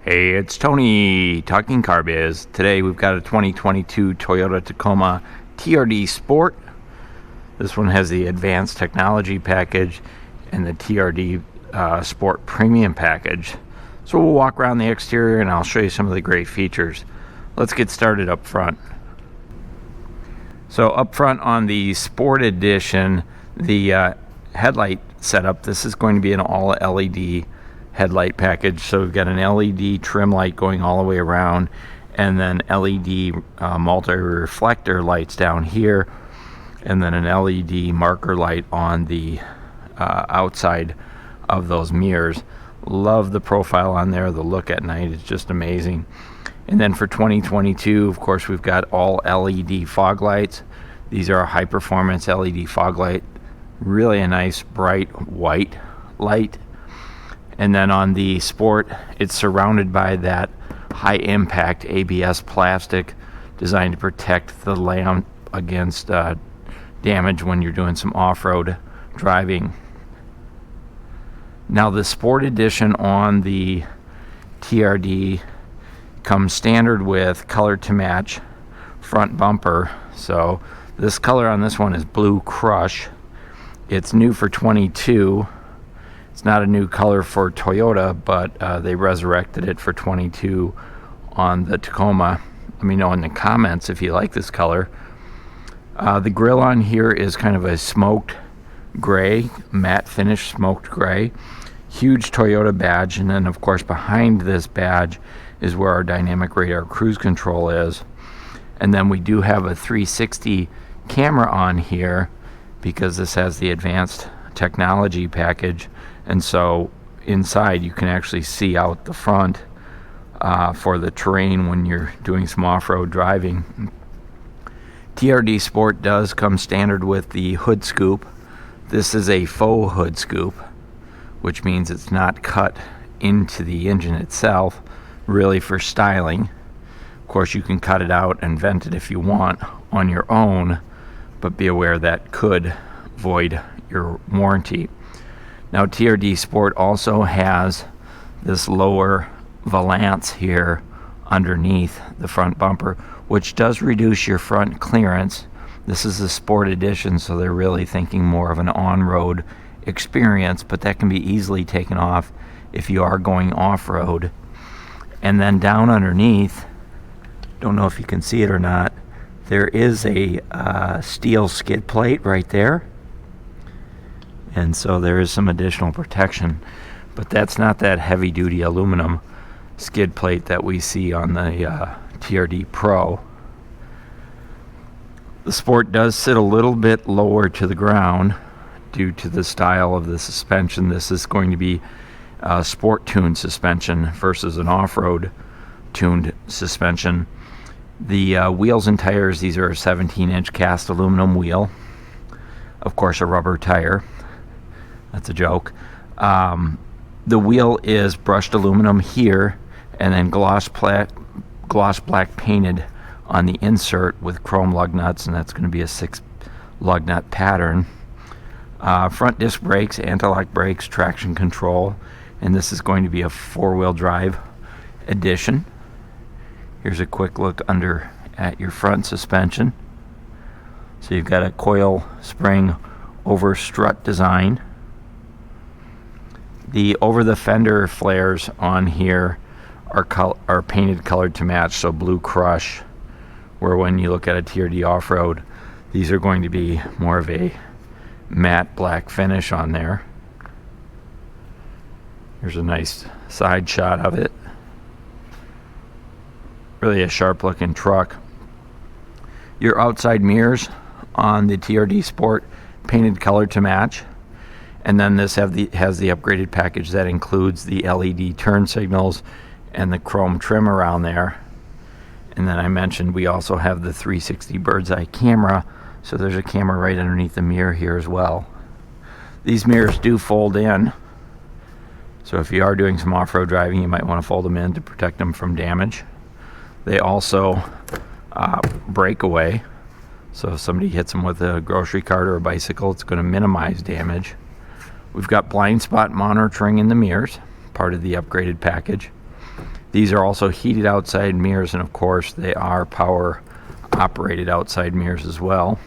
Hey, it's Tony talking CarBiz. Today we've got a 2022 Toyota Tacoma TRD Sport. This one has the advanced technology package and the TRD Sport Premium package. So we'll walk around the exterior and I'll show you some of the great features. Let's get started up front. So up front on the Sport Edition, the headlight setup, this is going to be an all LED headlight package. So we've got an LED trim light going all the way around, and then LED multi-reflector lights down here, and then an LED marker light on the outside of those mirrors. Love the profile on there. The look at night is just amazing. And then for 2022, of course, we've got all LED fog lights. These are a high performance LED fog light, really a nice bright white light. And then on the Sport, it's surrounded by that high impact ABS plastic designed to protect the lamp against damage when you're doing some off-road driving. Now the Sport Edition on the TRD comes standard with color to match front bumper. So this color on this one is Blue Crush. It's new for 22. It's not a new color for Toyota, but they resurrected it for 22 on the Tacoma. Let me know in the comments if you like this color. The grille on here is kind of a smoked gray, matte finish smoked gray. Huge Toyota badge, and then of course behind this badge is where our dynamic radar cruise control is. And then we do have a 360 camera on here because this has the advanced technology package. And so inside you can actually see out the front for the terrain when you're doing some off-road driving. TRD Sport does come standard with the hood scoop. This is a faux hood scoop, which means it's not cut into the engine itself, really for styling. Of course, you can cut it out and vent it if you want on your own, but be aware that could void your warranty. Now TRD Sport also has this lower valance here underneath the front bumper, which does reduce your front clearance. This is the Sport Edition, so they're really thinking more of an on-road experience, but that can be easily taken off if you are going off-road. And then down underneath, don't know if you can see it or not, there is a steel skid plate right there. And so there is some additional protection, but that's not that heavy duty aluminum skid plate that we see on the TRD Pro. The Sport does sit a little bit lower to the ground due to the style of the suspension. This is going to be sport tuned suspension versus an off-road tuned suspension. The wheels and tires, these are a 17-inch cast aluminum wheel. Of course, a rubber tire. That's a joke. The wheel is brushed aluminum here, and then gloss black painted on the insert with chrome lug nuts, and that's going to be a 6 lug nut pattern. Front disc brakes, anti-lock brakes, traction control, and this is going to be a 4-wheel drive edition. Here's a quick look under at your front suspension. So you've got a coil spring over strut design. The over the fender flares on here are painted colored to match, so Blue Crush, where when you look at a TRD off-road, these are going to be more of a matte black finish on there. Here's a nice side shot of it. Really a sharp looking truck. Your outside mirrors on the TRD Sport painted color to match. And then this has the upgraded package that includes the LED turn signals and the chrome trim around there. And then I mentioned we also have the 360 bird's eye camera, so there's a camera right underneath the mirror here as well. These mirrors do fold in, so if you are doing some off-road driving, you might want to fold them in to protect them from damage. They also break away, so if somebody hits them with a grocery cart or a bicycle, it's going to minimize damage. We've got blind spot monitoring in the mirrors, part of the upgraded package. These are also heated outside mirrors, and of course they are power operated outside mirrors as well.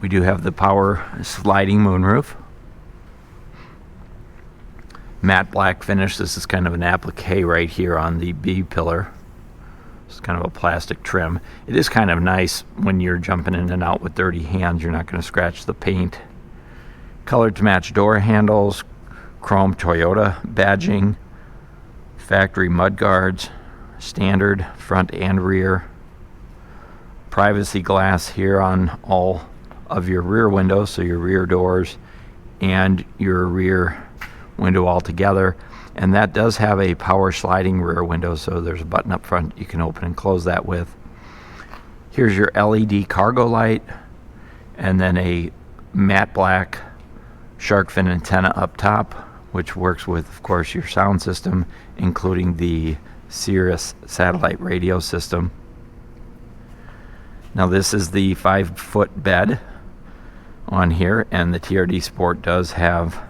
We do have the power sliding moonroof. Matte black finish. This is kind of an applique right here on the B pillar. It's kind of a plastic trim. It is kind of nice when you're jumping in and out with dirty hands. You're not going to scratch the paint. Colored to match door handles, chrome Toyota badging, factory mud guards, standard front and rear, privacy glass here on all of your rear windows, so your rear doors and your rear window all together. And that does have a power sliding rear window, so there's a button up front you can open and close that with. Here's your LED cargo light, and then a matte black shark fin antenna up top, which works with, of course, your sound system, including the Sirius satellite radio system. Now this is the 5-foot bed on here, and the TRD Sport does have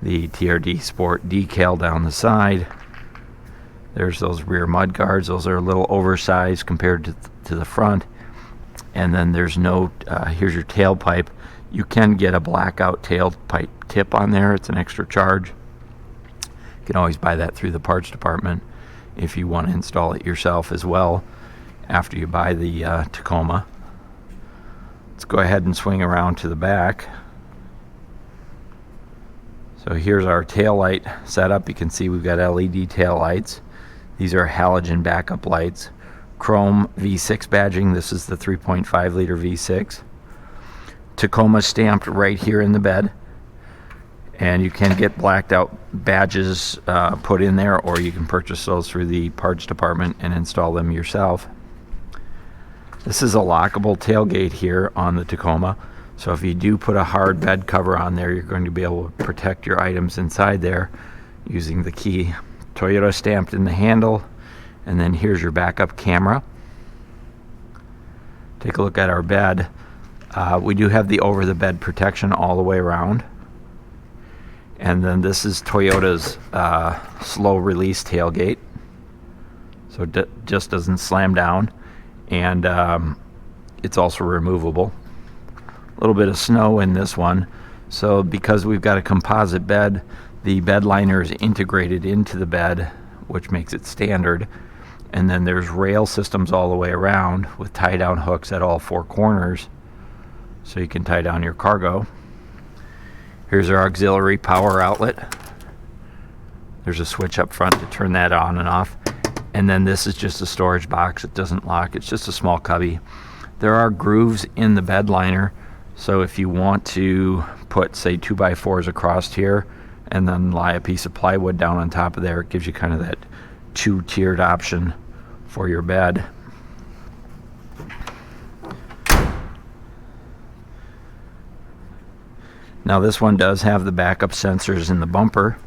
the TRD Sport decal down the side. There's those rear mud guards. Those are a little oversized compared to the front. And then there's no, here's your tailpipe. You can get a blackout tailpipe tip on there. It's an extra charge. You can always buy that through the parts department if you want to install it yourself as well after you buy the Tacoma. Let's go ahead and swing around to the back. So here's our tail light setup. You can see we've got LED tail lights. These are halogen backup lights. Chrome V6 badging. This is the 3.5 liter V6. Tacoma stamped right here in the bed. And you can get blacked out badges put in there, or you can purchase those through the parts department and install them yourself. This is a lockable tailgate here on the Tacoma. So if you do put a hard bed cover on there, you're going to be able to protect your items inside there using the key. Toyota stamped in the handle. And then here's your backup camera. Take a look at our bed. We do have the over the bed protection all the way around. And then this is Toyota's slow release tailgate. So it just doesn't slam down. And it's also removable. A little bit of snow in this one. So because we've got a composite bed, the bed liner is integrated into the bed, which makes it standard. And then there's rail systems all the way around with tie down hooks at all four corners, so you can tie down your cargo. Here's our auxiliary power outlet. There's a switch up front to turn that on and off. And then this is just a storage box. It doesn't lock. It's just a small cubby. There are grooves in the bed liner, so if you want to put, say, 2x4s across here and then lie a piece of plywood down on top of there, it gives you kind of that two-tiered option for your bed. Now this one does have the backup sensors in the bumper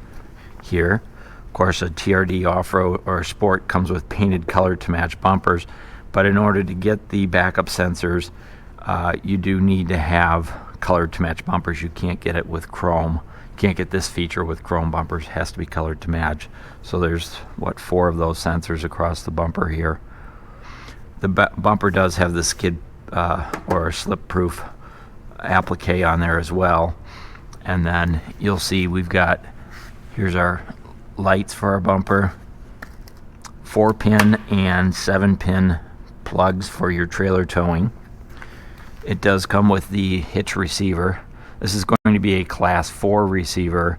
here. Of course, a TRD off-road or sport comes with painted color to match bumpers, but in order to get the backup sensors, you do need to have colored to match bumpers. You can't get it with chrome. You can't get this feature with chrome bumpers. It has to be colored to match. So there's, 4 of those sensors across the bumper here. The bumper does have the skid or slip-proof applique on there as well. And then you'll see we've got, here's our lights for our bumper, 4-pin and 7-pin plugs for your trailer towing. It does come with the hitch receiver. This is going to be a class 4 receiver.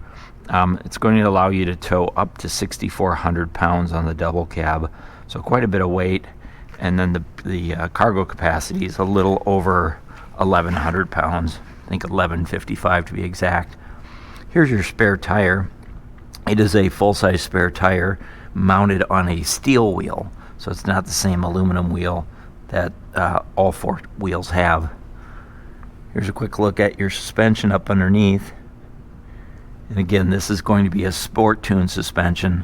It's going to allow you to tow up to 6,400 pounds on the double cab, so quite a bit of weight. And then the cargo capacity is a little over 1,100 pounds. I think 1,155 to be exact. Here's your spare tire. It is a full-size spare tire mounted on a steel wheel, so it's not the same aluminum wheel that all 4 wheels have. Here's a quick look at your suspension up underneath. And again, this is going to be a sport tune suspension,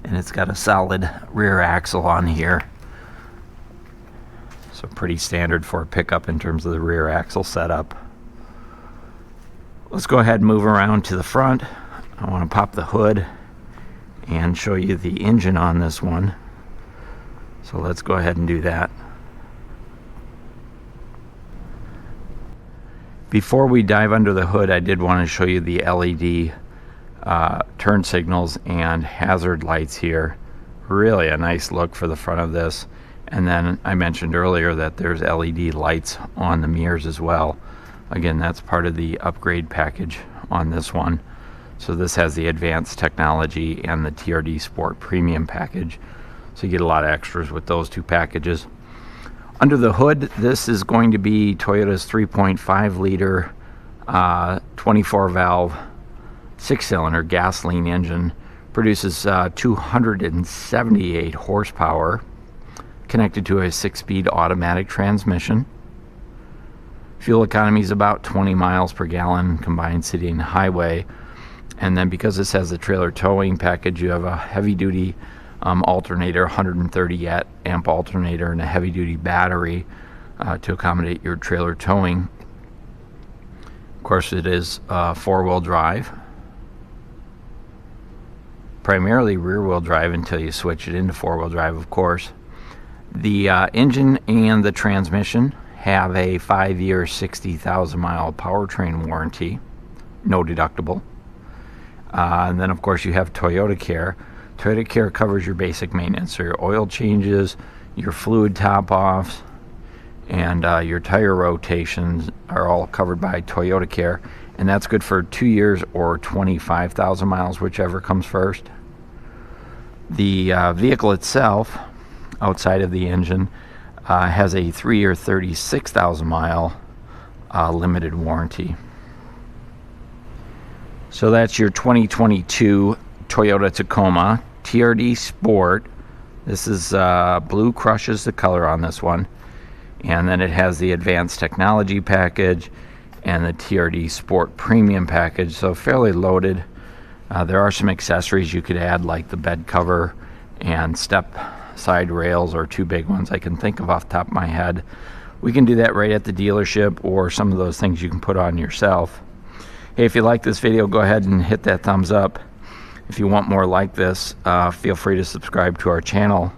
and it's got a solid rear axle on here. So pretty standard for a pickup in terms of the rear axle setup. Let's go ahead and move around to the front. I want to pop the hood and show you the engine on this one. So let's go ahead and do that. Before we dive under the hood, I did want to show you the LED turn signals and hazard lights here. Really a nice look for the front of this. And then I mentioned earlier that there's LED lights on the mirrors as well. Again, that's part of the upgrade package on this one. So this has the advanced technology and the TRD Sport premium package. So you get a lot of extras with those two packages. Under the hood, this is going to be Toyota's 3.5 liter 24 valve 6-cylinder gasoline engine. Produces 278 horsepower, connected to a 6-speed automatic transmission. Fuel economy is about 20 miles per gallon combined city and highway. And then because this has the trailer towing package, you have a heavy-duty alternator, 130 amp alternator, and a heavy-duty battery to accommodate your trailer towing. Of course, it is 4-wheel drive. Primarily rear-wheel drive until you switch it into 4-wheel drive, of course. The engine and the transmission have a 5-year, 60,000-mile powertrain warranty, no deductible. And then, of course, you have Toyota Care. Toyota Care covers your basic maintenance, so your oil changes, your fluid top-offs, and your tire rotations are all covered by Toyota Care. And that's good for 2 years or 25,000 miles, whichever comes first. The vehicle itself, outside of the engine, has a 3-year, 36,000-mile limited warranty. So that's your 2022 Toyota Tacoma TRD Sport. This is blue crush is the color on this one. And then it has the advanced technology package and the TRD Sport premium package, so fairly loaded. There are some accessories you could add, like the bed cover and step side rails, or 2 big ones I can think of off the top of my head. We can do that right at the dealership, or some of those things you can put on yourself. Hey, if you like this video, go ahead and hit that thumbs up. If you want more like this, feel free to subscribe to our channel.